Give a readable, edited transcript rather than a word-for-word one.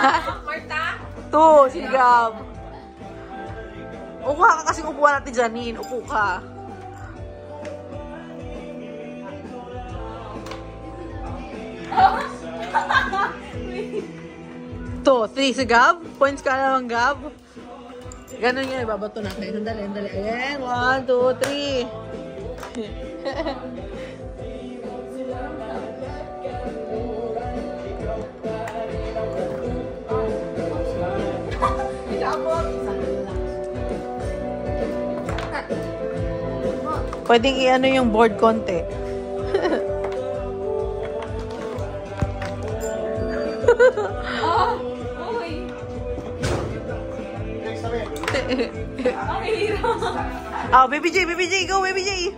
Marta? 2, si Gab. Upo ka kasi upuan natin, Janine. Upo ka. 2, 3 si Gab. Points ka naman, Gab. Ganun yun, ibabato natin. Sandali. Again, 1, 2, 3. Pwedeng i-ano yung board konti. Oh, Baby J, go, Baby J!